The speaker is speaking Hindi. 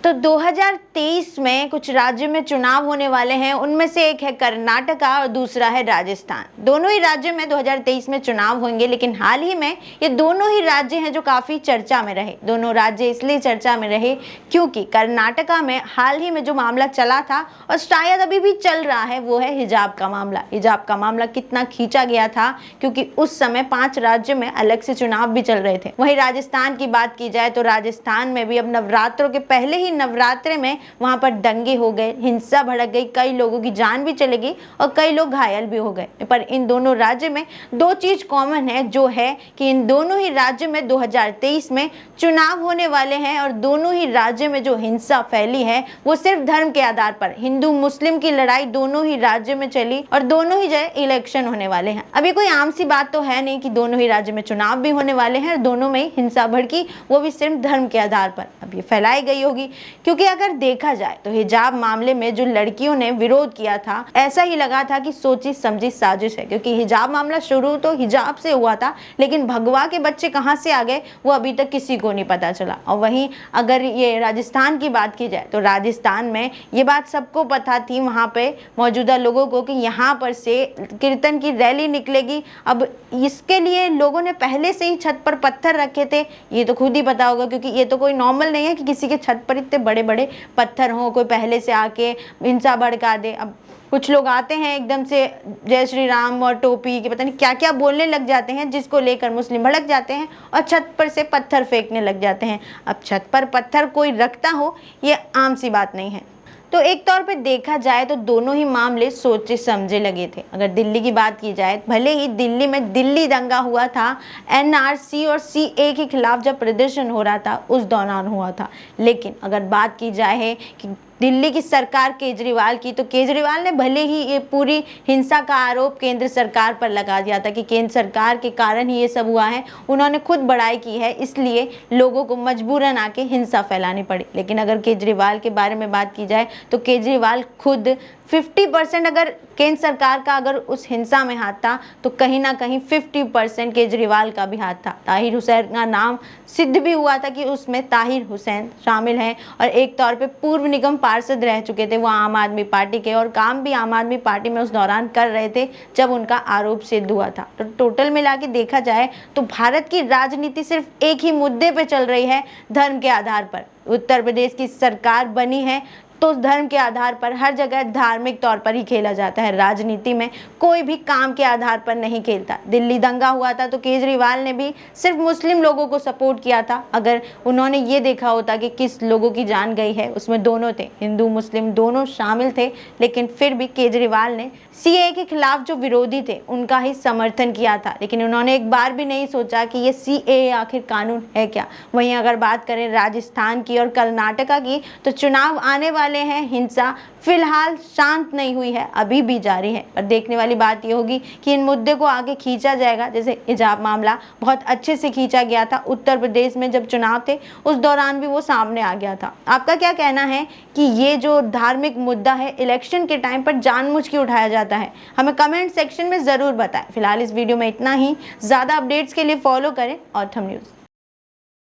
तो 2023 में कुछ राज्यों में चुनाव होने वाले हैं। उनमें से एक है कर्नाटका और दूसरा है राजस्थान। दोनों ही राज्यों में 2023 में चुनाव होंगे, लेकिन हाल ही में ये दोनों ही राज्य हैं जो काफ़ी चर्चा में रहे। दोनों राज्य इसलिए चर्चा में रहे क्योंकि कर्नाटका में हाल ही में जो मामला चला था और शायद अभी भी चल रहा है, वो है हिजाब का मामला। हिजाब का मामला कितना खींचा गया था क्योंकि उस समय 5 राज्यों में अलग से चुनाव भी चल रहे थे। वहीं राजस्थान की बात की जाए तो राजस्थान में भी अब नवरात्रों के पहले ही नवरात्रे में वहां पर दंगे हो गए, हिंसा भड़क गई, कई लोगों की जान भी चली गई और कई लोग घायल भी हो गए। पर इन दोनों राज्यों में दो चीज कॉमन है, जो है कि इन दोनों ही राज्यों में 2023 में चुनाव होने वाले हैं और दोनों ही राज्यों में जो हिंसा फैली है वो सिर्फ धर्म के आधार पर, हिंदू मुस्लिम की लड़ाई दोनों ही राज्यों में चली और दोनों ही जगह इलेक्शन होने वाले हैं। अभी कोई आम सी बात तो है नहीं कि दोनों ही राज्यों में चुनाव भी होने वाले हैं और दोनों में हिंसा भड़की, वो भी सिर्फ धर्म के आधार पर। अब ये फैलाई गई होगी क्योंकि अगर देखा जाए तो हिजाब मामले में जो लड़कियों ने विरोध किया था, ऐसा ही लगा था कि सोची समझी साजिश है, क्योंकि हिजाब मामला शुरू तो हिजाब से हुआ था, लेकिन भगवा के बच्चे कहां से आ गए वो अभी तक किसी को नहीं पता चला। और वहीं अगर ये राजस्थान की बात की जाए तो राजस्थान में ये बात सबको पता थी, वहां पे मौजूदा लोगों को, कि यहाँ पर से कीर्तन की रैली निकलेगी। अब इसके लिए लोगों ने पहले से ही छत पर पत्थर रखे थे, ये तो खुद ही पता होगा, क्योंकि ये तो कोई नॉर्मल नहीं है कि किसी के छत पर इतने बड़े बड़े पत्थर हों, कोई पहले से आके हिंसा भड़का दे। अब कुछ लोग आते हैं एकदम से जय श्री राम और टोपी के पता नहीं क्या क्या बोलने लग जाते हैं, जिसको लेकर मुस्लिम भड़क जाते हैं और छत पर से पत्थर फेंकने लग जाते हैं। अब छत पर पत्थर कोई रखता हो, ये आम सी बात नहीं है। तो एक तौर पे देखा जाए तो दोनों ही मामले सोचे समझे लगे थे। अगर दिल्ली की बात की जाए, भले ही दिल्ली में दिल्ली दंगा हुआ था, एनआरसी और सीए के खिलाफ जब प्रदर्शन हो रहा था उस दौरान हुआ था, लेकिन अगर बात की जाए कि दिल्ली की सरकार केजरीवाल की, तो केजरीवाल ने भले ही ये पूरी हिंसा का आरोप केंद्र सरकार पर लगा दिया था कि केंद्र सरकार के कारण ही ये सब हुआ है, उन्होंने खुद बड़ाई की है, इसलिए लोगों को मजबूरन आके हिंसा फैलानी पड़ी। लेकिन अगर केजरीवाल के बारे में बात की जाए तो केजरीवाल खुद 50% अगर केंद्र सरकार का अगर उस हिंसा में हाथ था तो कहीं ना कहीं 50% केजरीवाल का भी हाथ था। ताहिर हुसैन का नाम सिद्ध भी हुआ था कि उसमें ताहिर हुसैन शामिल हैं और एक तौर पे पूर्व निगम पार्षद रह चुके थे वो आम आदमी पार्टी के, और काम भी आम आदमी पार्टी में उस दौरान कर रहे थे जब उनका आरोप सिद्ध हुआ था। तो टोटल मिला के देखा जाए तो भारत की राजनीति सिर्फ एक ही मुद्दे पर चल रही है, धर्म के आधार पर। उत्तर प्रदेश की सरकार बनी है तो धर्म के आधार पर, हर जगह धार्मिक तौर पर ही खेला जाता है। राजनीति में कोई भी काम के आधार पर नहीं खेलता। दिल्ली दंगा हुआ था तो केजरीवाल ने भी सिर्फ मुस्लिम लोगों को सपोर्ट किया था। अगर उन्होंने ये देखा होता कि किस लोगों की जान गई है, उसमें दोनों थे, हिंदू मुस्लिम दोनों शामिल थे, लेकिन फिर भी केजरीवाल ने सीए के खिलाफ जो विरोधी थे उनका ही समर्थन किया था। लेकिन उन्होंने एक बार भी नहीं सोचा कि ये सीए आखिर कानून है क्या। वहीं अगर बात करें राजस्थान की और कर्नाटका की, तो चुनाव आने वाले हैं, हिंसा फिलहाल शांत नहीं हुई है, अभी भी जारी है। पर देखने वाली बात यह होगी कि इन मुद्दे को आगे खींचा जाएगा। जैसे हिजाब मामला बहुत अच्छे से खींचा गया था, उत्तर प्रदेश में जब चुनाव थे उस दौरान भी वो सामने आ गया था। आपका क्या कहना है कि ये जो धार्मिक मुद्दा है इलेक्शन के टाइम पर जानबूझ के उठाया जाता है? हमें कमेंट सेक्शन में जरूर बताएं। फिलहाल इस वीडियो में इतना ही। ज्यादा अपडेट्स के लिए फॉलो करें ऑथम न्यूज़।